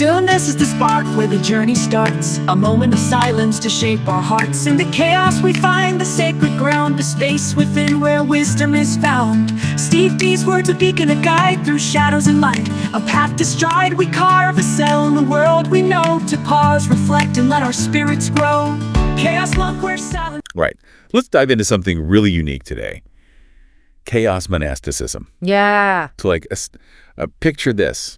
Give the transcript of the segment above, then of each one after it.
Stillness is the spark where the journey starts, a moment of silence to shape our hearts. In the chaos we find the sacred ground, the space within where wisdom is found. Steve D's words a beacon, a guide through shadows and light, a path to stride. We carve a cell in the world we know, to pause, reflect, and let our spirits grow. Chaos monk, where silence... Right. Let's dive into something really unique today. Chaos monasticism. Yeah. So like, picture this.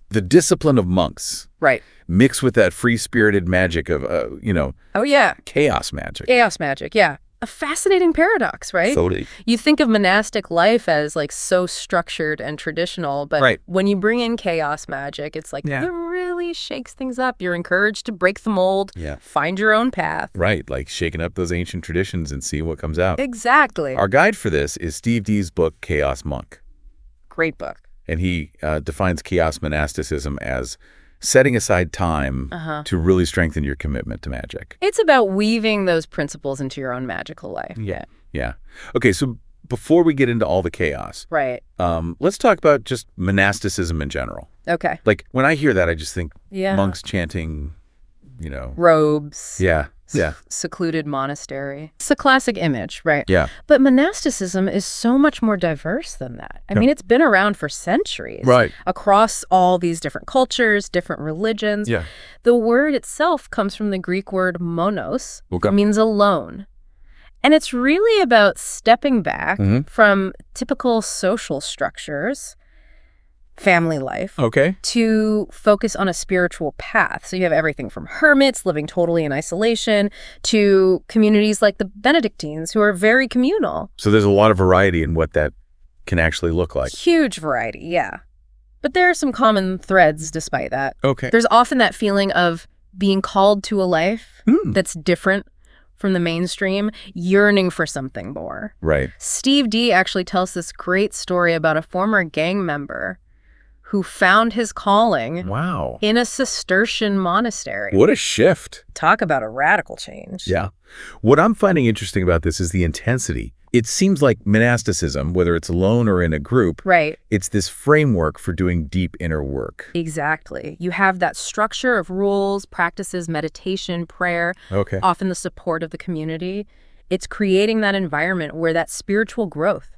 The discipline of monks. Right. Mixed with that free-spirited magic of, Oh, yeah. chaos magic. Chaos magic, yeah. A fascinating paradox, right? Totally. You think of monastic life as like so structured and traditional, but when you bring in chaos magic, it's like it really shakes things up. You're encouraged to break the mold, find your own path. Right, like shaking up those ancient traditions and see what comes out. Exactly. Our guide for this is Steve D's book, Chaos Monk. Great book. And he defines chaos monasticism as setting aside time to really strengthen your commitment to magic. It's about weaving those principles into your own magical life. Yeah. Okay, so before we get into all the chaos, let's talk about just monasticism in general. Okay. Like, when I hear that, I just think monks chanting, robes. Yeah. Secluded monastery. It's a classic image, right? Yeah. But monasticism is so much more diverse than that. I mean, it's been around for centuries. Right. Across all these different cultures, different religions. Yeah. The word itself comes from the Greek word monos. Okay. It means alone. And it's really about stepping back from typical social structures, family life, to focus on a spiritual path. So you have everything from hermits living totally in isolation to communities like the Benedictines who are very communal. So there's a lot of variety in what that can actually look like. Huge variety, yeah. But there are some common threads despite that. Okay. There's often that feeling of being called to a life that's different from the mainstream, yearning for something more. Right. Steve D actually tells this great story about a former gang member who found his calling in a Cistercian monastery. What a shift. Talk about a radical change. Yeah. What I'm finding interesting about this is the intensity. It seems like monasticism, whether it's alone or in a group, it's this framework for doing deep inner work. Exactly. You have that structure of rules, practices, meditation, prayer, often the support of the community. It's creating that environment where that spiritual growth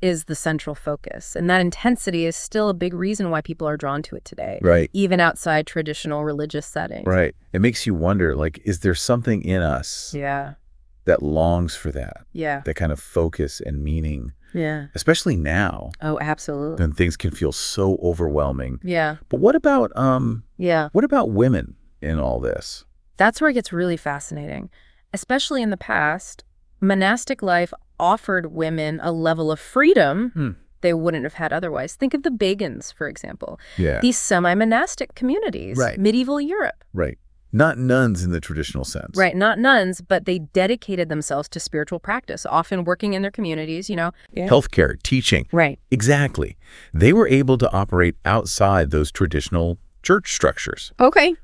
is the central focus. And that intensity is still a big reason why people are drawn to it today. Right. Even outside traditional religious settings. Right. It makes you wonder, like, is there something in us that longs for that? That kind of focus and meaning. Especially now. Oh, absolutely. When things can feel so overwhelming. But what about what about women in all this? That's where it gets really fascinating. Especially in the past, monastic life offered women a level of freedom they wouldn't have had otherwise. Think of the Bagans, for example. These semi-monastic communities, medieval Europe. Right. Not nuns in the traditional sense. Right, not nuns, but they dedicated themselves to spiritual practice, often working in their communities, Healthcare, teaching. Right. Exactly. They were able to operate outside those traditional church structures.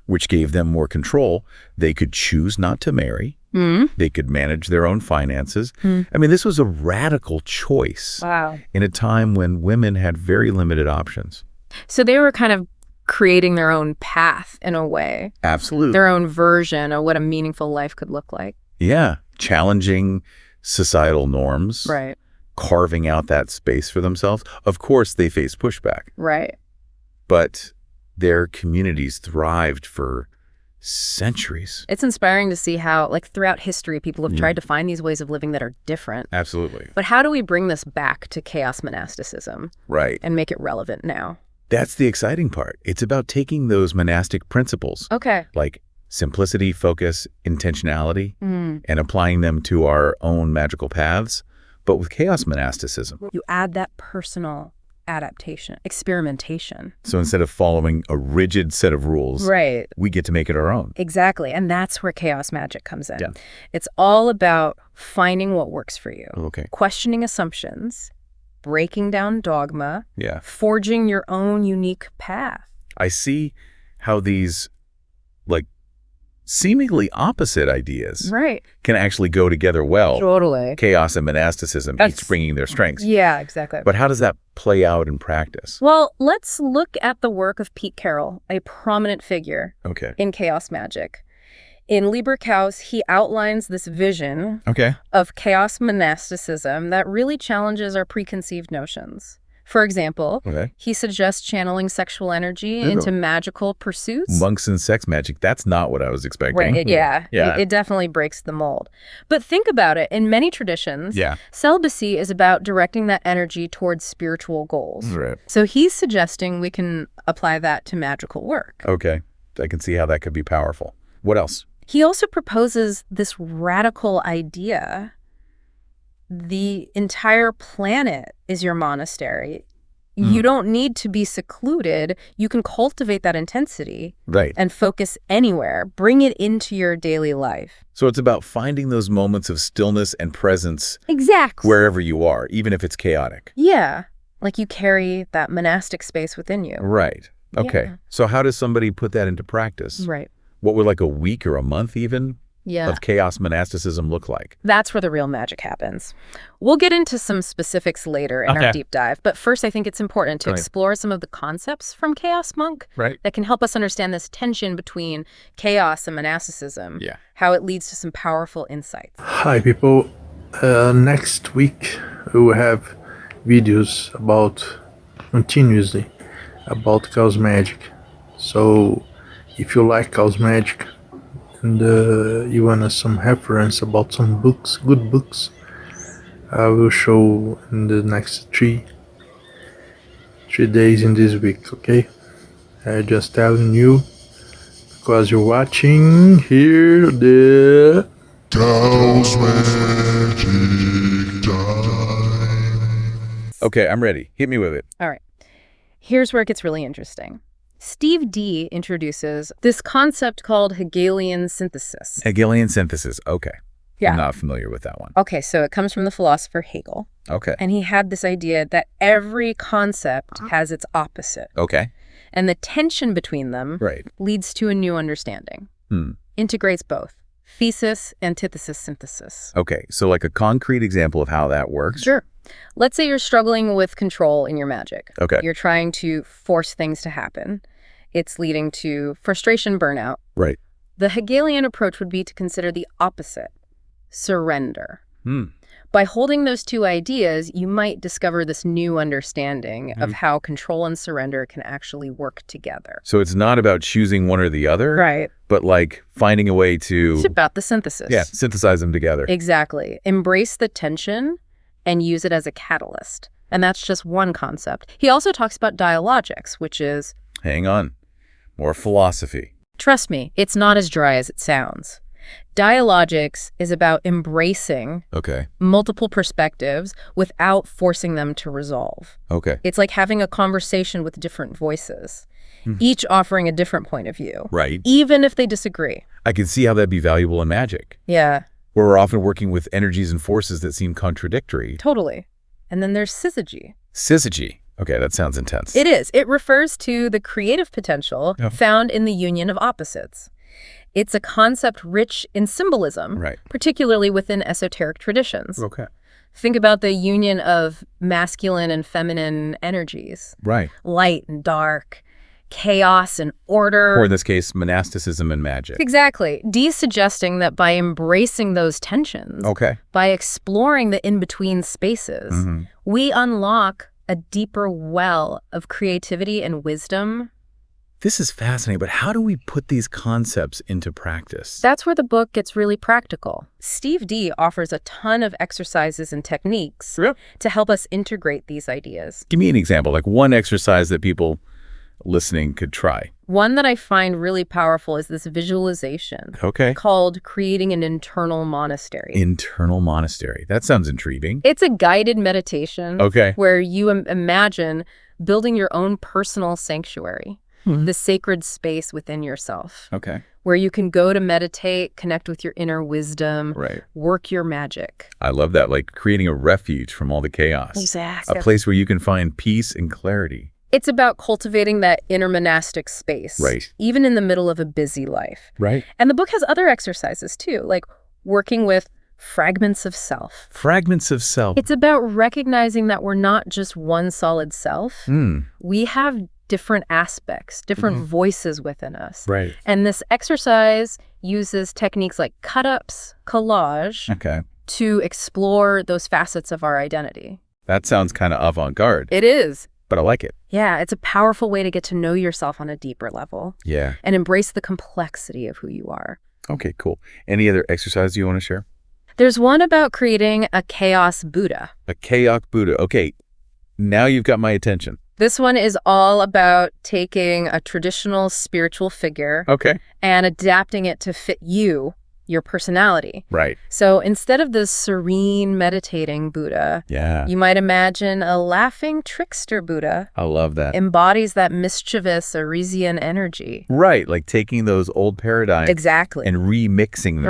Which gave them more control. They could choose not to marry. They could manage their own finances. I mean, this was a radical choice in a time when women had very limited options. So they were kind of creating their own path in a way. Absolutely. Their own version of what a meaningful life could look like. Yeah. Challenging societal norms. Right. Carving out that space for themselves. Of course, they faced pushback. Right. But their communities thrived for centuries. It's inspiring to see how, like, throughout history, people have tried to find these ways of living that are different. Absolutely. But how do we bring this back to chaos monasticism? Right. And make it relevant now? That's the exciting part. It's about taking those monastic principles, like simplicity, focus, intentionality, and applying them to our own magical paths, but with chaos monasticism. You add that personal adaptation, experimentation. So instead of following a rigid set of rules, we get to make it our own. Exactly. And that's where chaos magic comes in. It's all about finding what works for you, questioning assumptions, breaking down dogma, forging your own unique path. I see how these, like, seemingly opposite ideas can actually go together well. Totally. Chaos and monasticism, each bringing their strengths. Yeah, exactly. But how does that play out in practice? Well, let's look at the work of Pete Carroll, a prominent figure in chaos magic. In Liber Chaos, he outlines this vision of chaos monasticism that really challenges our preconceived notions. For example, he suggests channeling sexual energy into magical pursuits. Monks and sex magic, that's not what I was expecting. Right, it definitely breaks the mold. But think about it. In many traditions, celibacy is about directing that energy towards spiritual goals. Right. So he's suggesting we can apply that to magical work. Okay. I can see how that could be powerful. What else? He also proposes this radical idea. The entire planet is your monastery. You don't need to be secluded. You can cultivate that intensity and focus anywhere. Bring it into your daily life. So it's about finding those moments of stillness and presence wherever you are, even if it's chaotic. Yeah, like you carry that monastic space within you. Right. Okay. So how does somebody put that into practice? Right. What would like a week or a month even of chaos monasticism look like? That's where the real magic happens. We'll get into some specifics later in our deep dive, but first I think it's important to explore some of the concepts from Chaos Monk that can help us understand this tension between chaos and monasticism, how it leads to some powerful insights. Hi people, next week we will have videos continuously about chaos magic. So if you like chaos magic and you want some reference about some books, good books, I will show in the next three days in this week, okay? I just telling you because you're watching here the Chaos Magic time. Okay, I'm ready. Hit me with it. All right. Here's where it gets really interesting. Steve D introduces this concept called Hegelian synthesis. Hegelian synthesis. Okay. Yeah. I'm not familiar with that one. Okay, so it comes from the philosopher Hegel. Okay. And he had this idea that every concept has its opposite. Okay. And the tension between them leads to a new understanding. Integrates both. Thesis, antithesis, synthesis. Okay, so like a concrete example of how that works? Sure. Let's say you're struggling with control in your magic. Okay. You're trying to force things to happen. It's leading to frustration, burnout. Right. The Hegelian approach would be to consider the opposite, surrender. By holding those two ideas, you might discover this new understanding of how control and surrender can actually work together. So it's not about choosing one or the other, right? But like finding a way to... It's about the synthesis. Yeah, synthesize them together. Exactly. Embrace the tension and use it as a catalyst. And that's just one concept. He also talks about dialogics, which is... Hang on. More philosophy. Trust me, it's not as dry as it sounds. Dialogics is about embracing multiple perspectives without forcing them to resolve. Okay. It's like having a conversation with different voices, each offering a different point of view. Right. Even if they disagree. I can see how that'd be valuable in magic. Yeah. Where we're often working with energies and forces that seem contradictory. Totally. And then there's syzygy. Syzygy. Okay, that sounds intense. It is. It refers to the creative potential found in the union of opposites. It's a concept rich in symbolism, particularly within esoteric traditions. Okay. Think about the union of masculine and feminine energies. Right. Light and dark, chaos and order. Or in this case, monasticism and magic. Exactly. Dee's suggesting that by embracing those tensions, by exploring the in-between spaces, we unlock a deeper well of creativity and wisdom. This is fascinating, but how do we put these concepts into practice? That's where the book gets really practical. Steve D offers a ton of exercises and techniques to help us integrate these ideas. Give me an example, like one exercise that people listening could try. One that I find really powerful is this visualization called creating an internal monastery. Internal monastery. That sounds intriguing. It's a guided meditation where you imagine building your own personal sanctuary. The sacred space within yourself. Where you can go to meditate, connect with your inner wisdom, work your magic. I love that, like creating a refuge from all the chaos. Exactly. A place where you can find peace and clarity. It's about cultivating that inner monastic space, even in the middle of a busy life. And the book has other exercises too, like working with Fragments of self. Fragments of self. It's about recognizing that we're not just one solid self. We have different aspects, different voices within us. Right. And this exercise uses techniques like cut-ups, collage, to explore those facets of our identity. That sounds kind of avant-garde. It is. But I like it. Yeah, it's a powerful way to get to know yourself on a deeper level. Yeah. And embrace the complexity of who you are. Okay, cool. Any other exercises you want to share? There's one about creating a chaos Buddha. A chaos Buddha. Okay, now you've got my attention. This one is all about taking a traditional spiritual figure and adapting it to fit you, your personality. Right. So instead of the serene, meditating Buddha, you might imagine a laughing trickster Buddha. I love that. Embodies that mischievous Arisian energy. Right, like taking those old paradigms and remixing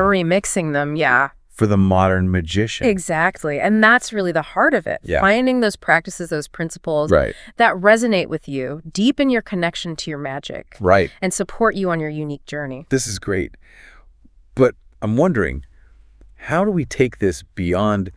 them. Yeah. For the modern magician. Exactly. And that's really the heart of it. Yeah. Finding those practices, those principles that resonate with you, deepen your connection to your magic. Right. And support you on your unique journey. This is great. But I'm wondering, how do we take this beyond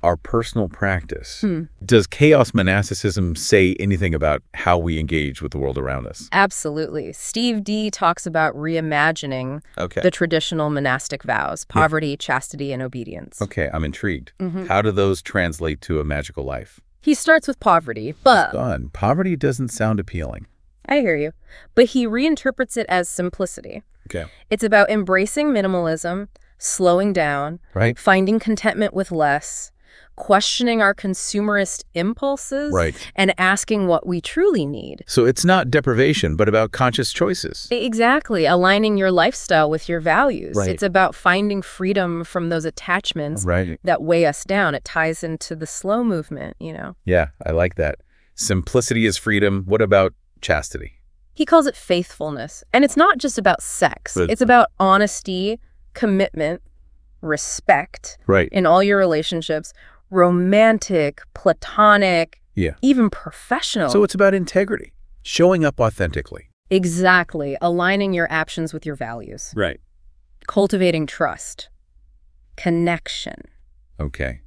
our personal practice? Does chaos monasticism say anything about how we engage with the world around us? Absolutely. Steve D talks about reimagining the traditional monastic vows, poverty, chastity, and obedience. Okay, I'm intrigued. How do those translate to a magical life? He starts with poverty, but... Poverty doesn't sound appealing. I hear you. But he reinterprets it as simplicity. Okay. It's about embracing minimalism, slowing down, finding contentment with less, questioning our consumerist impulses, and asking what we truly need. So it's not deprivation, but about conscious choices. Exactly. Aligning your lifestyle with your values. It's about finding freedom from those attachments that weigh us down. It ties into the slow movement, you know? Yeah, I like that. Simplicity is freedom. What about chastity? He calls it faithfulness. And it's not just about sex. It's about honesty, commitment, respect in all your relationships. Romantic, platonic, even professional. So it's about integrity, showing up authentically. Exactly. Aligning your actions with your values. Right. Cultivating trust. Connection. Okay.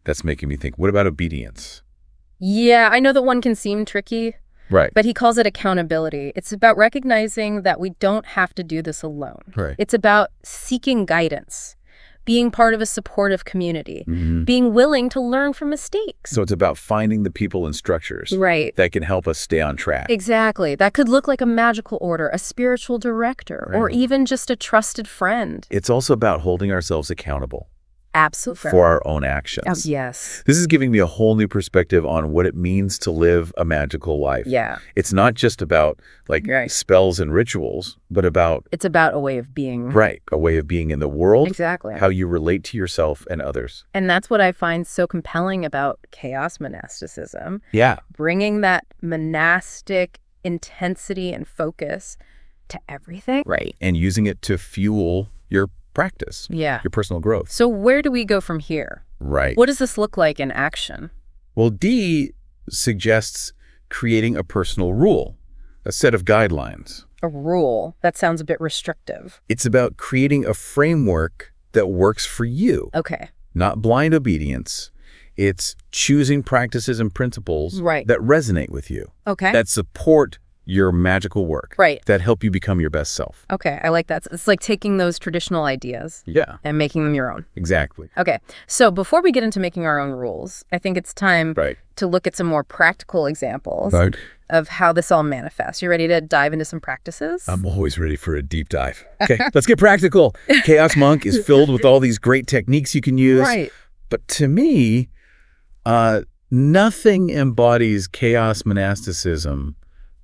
That's making me think. What about obedience? Yeah, I know that one can seem tricky. Right. But he calls it accountability. It's about recognizing that we don't have to do this alone. Right. It's about seeking guidance, being part of a supportive community, being willing to learn from mistakes. So it's about finding the people and structures that can help us stay on track. Exactly. That could look like a magical order, a spiritual director, or even just a trusted friend. It's also about holding ourselves accountable. Absolutely. For our own actions. Yes. This is giving me a whole new perspective on what it means to live a magical life. Yeah. It's not just about spells and rituals, but about... It's about a way of being. Right. A way of being in the world. Exactly. How you relate to yourself and others. And that's what I find so compelling about chaos monasticism. Yeah. Bringing that monastic intensity and focus to everything. Right. And using it to fuel your practice, your personal growth. So where do we go from here? Right. What does this look like in action? Well, D suggests creating a personal rule, a set of guidelines. A rule? That sounds a bit restrictive. It's about creating a framework that works for you. Okay. Not blind obedience. It's choosing practices and principles that resonate with you. Okay. That support your magical work. Right. That help you become your best self. Okay, I like that. It's like taking those traditional ideas and making them your own. Exactly. Okay, so before we get into making our own rules, I think it's time to look at some more practical examples of how this all manifests. You ready to dive into some practices? I'm always ready for a deep dive. Okay, let's get practical. Chaos Monk is filled with all these great techniques you can use. Right. But to me, nothing embodies chaos monasticism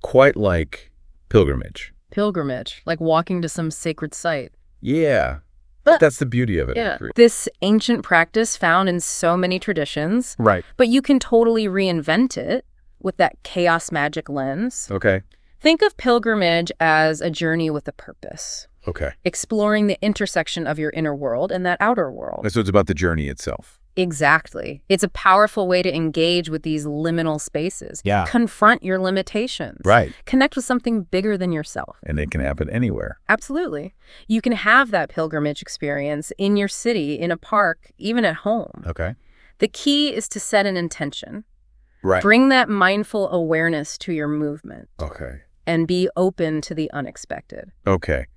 quite like pilgrimage. Pilgrimage, like walking to some sacred site. Yeah, that's the beauty of it. Yeah. This ancient practice found in so many traditions. Right. But you can totally reinvent it with that chaos magic lens. Okay. Think of pilgrimage as a journey with a purpose. Okay. Exploring the intersection of your inner world and that outer world. So it's about the journey itself. Exactly. It's a powerful way to engage with these liminal spaces. Yeah. Confront your limitations. Right. Connect with something bigger than yourself. And it can happen anywhere. Absolutely. You can have that pilgrimage experience in your city, in a park, even at home. Okay. The key is to set an intention. Right. Bring that mindful awareness to your movement. Okay. And be open to the unexpected. Okay.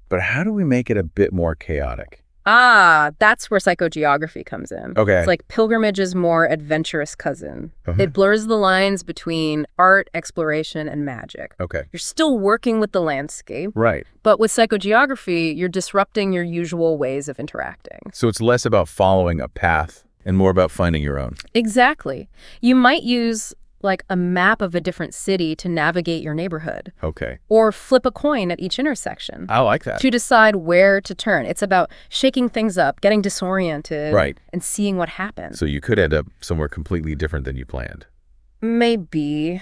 But how do we make it a bit more chaotic? That's where psychogeography comes in. Okay. It's like pilgrimage's more adventurous cousin. It blurs the lines between art, exploration, and magic. Okay. You're still working with the landscape. Right. But with psychogeography, you're disrupting your usual ways of interacting. So it's less about following a path and more about finding your own. Exactly. You might use like a map of a different city to navigate your neighborhood. Okay. Or flip a coin at each intersection. I like that. To decide where to turn. It's about shaking things up, getting disoriented, right, and seeing what happens. So you could end up somewhere completely different than you planned. Maybe.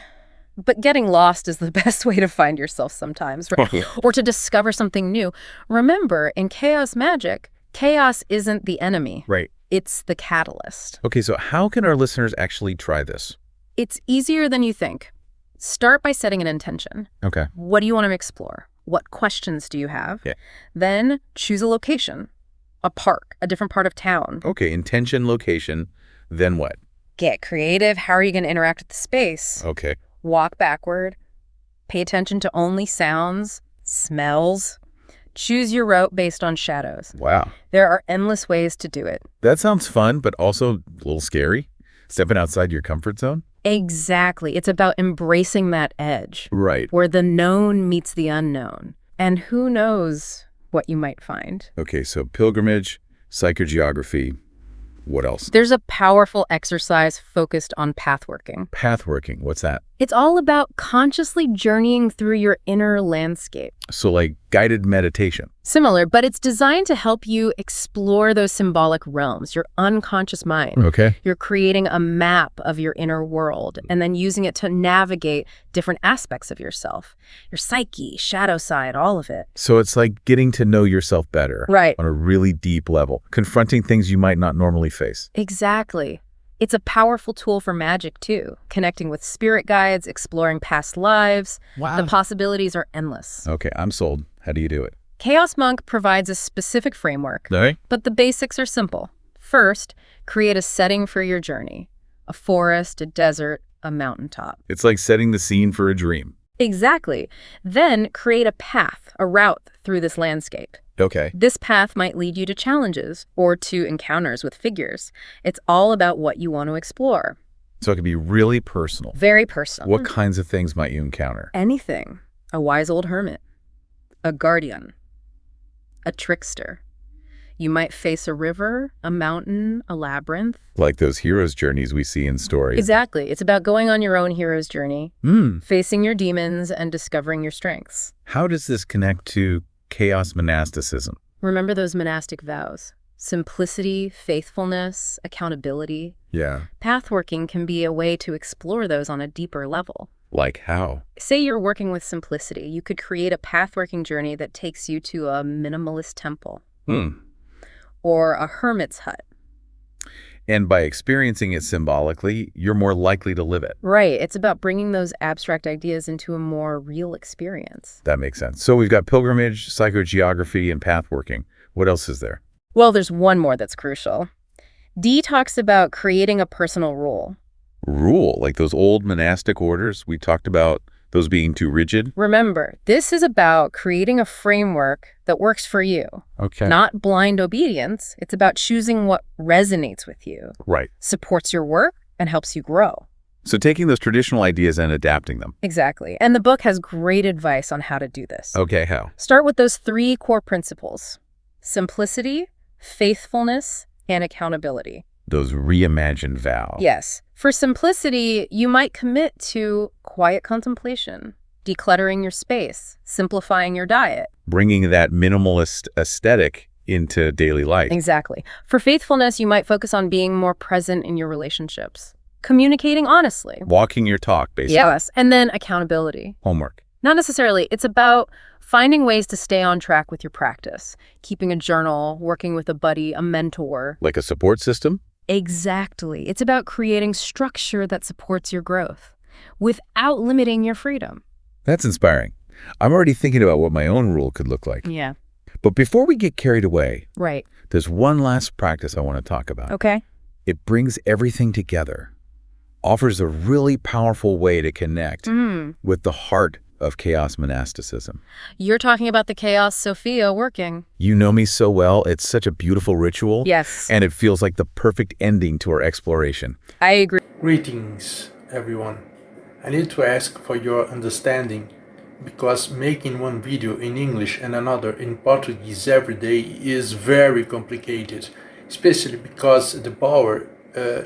But getting lost is the best way to find yourself sometimes, right? Or to discover something new. Remember, in chaos magic, chaos isn't the enemy. Right. It's the catalyst. Okay, so how can our listeners actually try this? It's easier than you think. Start by setting an intention. Okay. What do you want to explore? What questions do you have? Yeah. Then choose a location, a park, a different part of town. Okay, intention, location, then what? Get creative. How are you going to interact with the space? Okay. Walk backward. Pay attention to only sounds, smells. Choose your route based on shadows. Wow. There are endless ways to do it. That sounds fun, but also a little scary. Stepping outside your comfort zone? Exactly. It's about embracing that edge. Right. Where the known meets the unknown. And who knows what you might find. Okay, so pilgrimage, psychogeography, what else? There's a powerful exercise focused on pathworking. Pathworking, what's that? It's all about consciously journeying through your inner landscape. So like guided meditation. Similar, but it's designed to help you explore those symbolic realms, your unconscious mind. Okay. You're creating a map of your inner world and then using it to navigate different aspects of yourself. Your psyche, shadow side, all of it. So it's like getting to know yourself better. Right. On a really deep level, confronting things you might not normally face. Exactly. It's a powerful tool for magic, too. Connecting with spirit guides, exploring past lives. Wow. The possibilities are endless. Okay, I'm sold. How do you do it? Chaos Monk provides a specific framework, All but the basics are simple. First, create a setting for your journey. A forest, a desert, a mountaintop. It's like setting the scene for a dream. Exactly. Then create a path, a route through this landscape. Okay. This path might lead you to challenges or to encounters with figures. It's all about what you want to explore. So it can be really personal. Very personal. What kinds of things might you encounter? Anything. A wise old hermit. A guardian. A trickster. You might face a river, a mountain, a labyrinth. Like those hero's journeys we see in stories. Exactly. It's about going on your own hero's journey, facing your demons, and discovering your strengths. How does this connect to chaos monasticism? Remember those monastic vows. Simplicity, faithfulness, accountability. Yeah. Pathworking can be a way to explore those on a deeper level. Like how? Say you're working with simplicity. You could create a pathworking journey that takes you to a minimalist temple. Or a hermit's hut. And by experiencing it symbolically, you're more likely to live it. Right. It's about bringing those abstract ideas into a more real experience. That makes sense. So we've got pilgrimage, psychogeography, and pathworking. What else is there? Well, there's one more that's crucial. Dee talks about creating a personal rule. Rule, like those old monastic orders we talked about, those being too rigid? Remember, this is about creating a framework that works for you. Okay. Not blind obedience. It's about choosing what resonates with you. Right. Supports your work and helps you grow. So taking those traditional ideas and adapting them. Exactly. And the book has great advice on how to do this. Okay, how? Start with those 3 core principles: simplicity, faithfulness, and accountability. Those reimagined vows. Yes. For simplicity, you might commit to quiet contemplation, decluttering your space, simplifying your diet. Bringing that minimalist aesthetic into daily life. Exactly. For faithfulness, you might focus on being more present in your relationships, communicating honestly. Walking your talk, basically. Yes. And then accountability. Homework. Not necessarily. It's about finding ways to stay on track with your practice, keeping a journal, working with a buddy, a mentor. Like a support system? Exactly. It's about creating structure that supports your growth without limiting your freedom. That's inspiring. I'm already thinking about what my own rule could look like. Yeah. But before we get carried away, Right. there's one last practice I want to talk about. Okay. It brings everything together, offers a really powerful way to connect with the heart of chaos monasticism. You're talking about the Chaos Sophia working. You know me so well. It's such a beautiful ritual. Yes. And it feels like the perfect ending to our exploration. I agree. Greetings, everyone. I need to ask for your understanding, because making one video in English and another in Portuguese every day is very complicated, especially because the power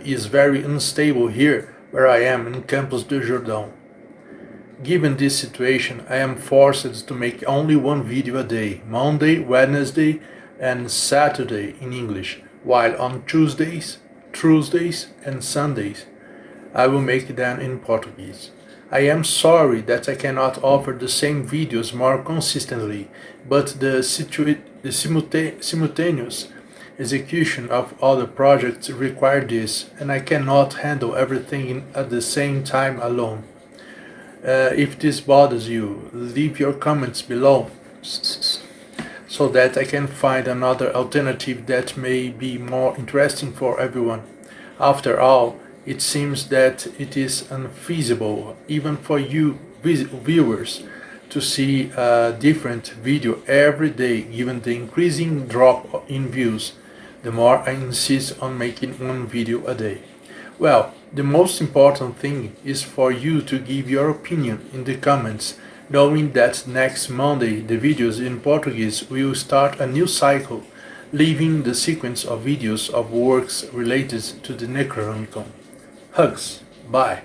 is very unstable here where I am in Campos do Jordão. Given this situation, I am forced to make only one video a day, Monday, Wednesday and Saturday in English, while on Tuesdays, Thursdays and Sundays I will make them in Portuguese. I am sorry that I cannot offer the same videos more consistently, but the simultaneous execution of other projects require this, and I cannot handle everything at the same time alone. If this bothers you, leave your comments below so that I can find another alternative that may be more interesting for everyone. After all, it seems that it is unfeasible, even for you viewers, to see a different video every day given the increasing drop in views, the more I insist on making one video a day. Well, the most important thing is for you to give your opinion in the comments, knowing that next Monday the videos in Portuguese will start a new cycle, leaving the sequence of videos of works related to the Necronomicon. Hugs. Bye.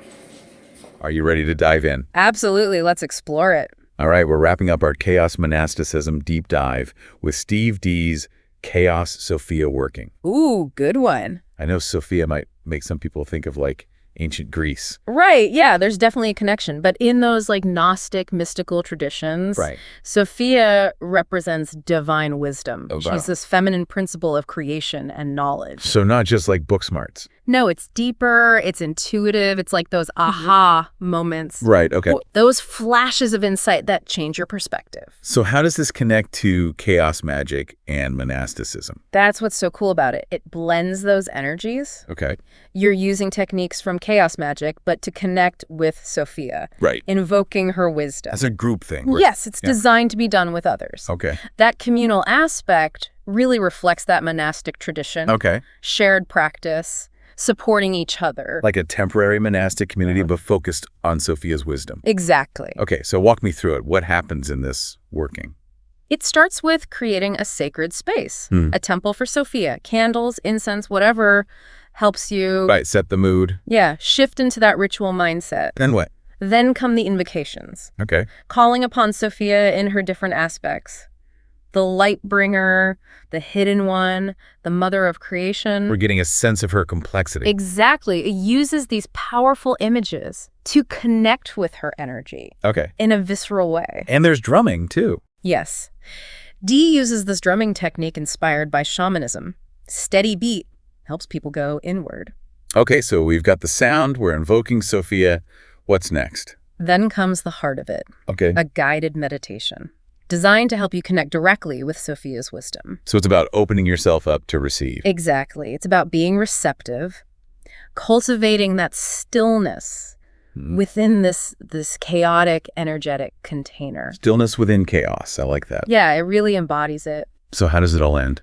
Are you ready to dive in? Absolutely. Let's explore it. All right, we're wrapping up our Chaos Monasticism deep dive with Steve D's Chaos Sophia working. Ooh, good one. I know Sophia might make some people think of like ancient Greece. Right, yeah, there's definitely a connection. But in those like Gnostic mystical traditions, Right. Sophia represents divine wisdom. Oh, wow. She's this feminine principle of creation and knowledge. So not just like book smarts. No, it's deeper, it's intuitive, it's like those aha moments. Right, okay. Those flashes of insight that change your perspective. So how does this connect to chaos magic and monasticism? That's what's so cool about it. It blends those energies. Okay. You're using techniques from chaos magic, but to connect with Sophia. Right. Invoking her wisdom. As a group thing. Yes, it's designed to be done with others. Okay. That communal aspect really reflects that monastic tradition. Okay. Shared practice, supporting each other. Like a temporary monastic community, but focused on Sophia's wisdom. Exactly. Okay, so walk me through it. What happens in this working? It starts with creating a sacred space, a temple for Sophia, candles, incense, whatever helps you. Right, set the mood. Yeah, shift into that ritual mindset. Then what? Then come the invocations, Okay. calling upon Sophia in her different aspects. The light bringer, the hidden one, the mother of creation. We're getting a sense of her complexity. Exactly. It uses these powerful images to connect with her energy. Okay. In a visceral way. And there's drumming, too. Yes. Dee uses this drumming technique inspired by shamanism. Steady beat helps people go inward. Okay, so we've got the sound. We're invoking Sophia. What's next? Then comes the heart of it. Okay. A guided meditation, designed to help you connect directly with Sophia's wisdom. So it's about opening yourself up to receive. Exactly. It's about being receptive, cultivating that stillness within this chaotic, energetic container. Stillness within chaos. I like that. Yeah, it really embodies it. So how does it all end?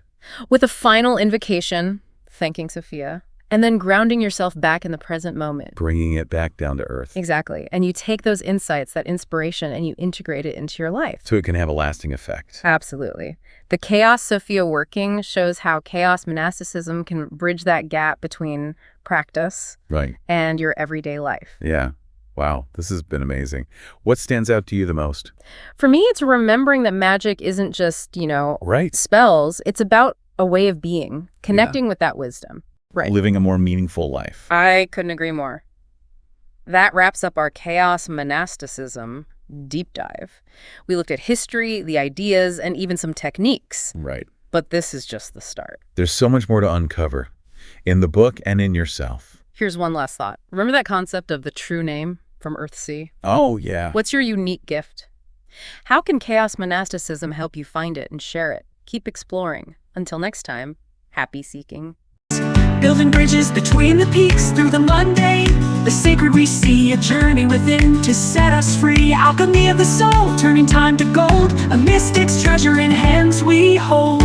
With a final invocation, thanking Sophia, and then grounding yourself back in the present moment. Bringing it back down to earth. Exactly. And you take those insights, that inspiration, and you integrate it into your life. So it can have a lasting effect. Absolutely. The Chaos Sophia working shows how chaos monasticism can bridge that gap between practice Right. and your everyday life. Yeah. Wow. This has been amazing. What stands out to you the most? For me, it's remembering that magic isn't just, Right. spells. It's about a way of being, connecting with that wisdom. Right. Living a more meaningful life. I couldn't agree more. That wraps up our chaos monasticism deep dive. We looked at history, the ideas, and even some techniques. Right. But this is just the start. There's so much more to uncover. in the book and in yourself. Here's one last thought. Remember that concept of the true name from Earthsea? Oh, yeah. What's your unique gift? How can chaos monasticism help you find it and share it? Keep exploring. Until next time, happy seeking. Building bridges between the peaks through the mundane. The sacred we see, a journey within to set us free. Alchemy of the soul, turning time to gold. A mystic's treasure in hands we hold.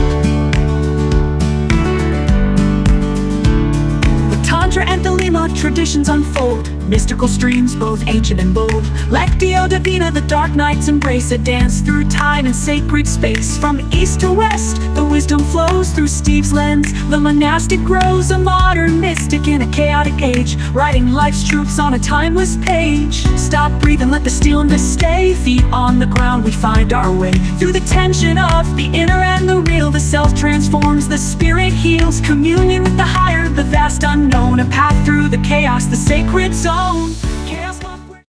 With Tantra and Thelema, traditions unfold. Mystical streams, both ancient and bold. Lectio Divina, the dark nights embrace. A dance through time and sacred space. From east to west, the wisdom flows through Steve's lens. The monastic grows, a modern mystic in a chaotic age. Writing life's truths on a timeless page. Stop, breathe, and let the stillness stay. Feet on the ground, we find our way. Through the tension of the inner and the real, the self transforms, the spirit heals. Communion with the higher, the vast unknown. A path through the chaos, the sacred zone.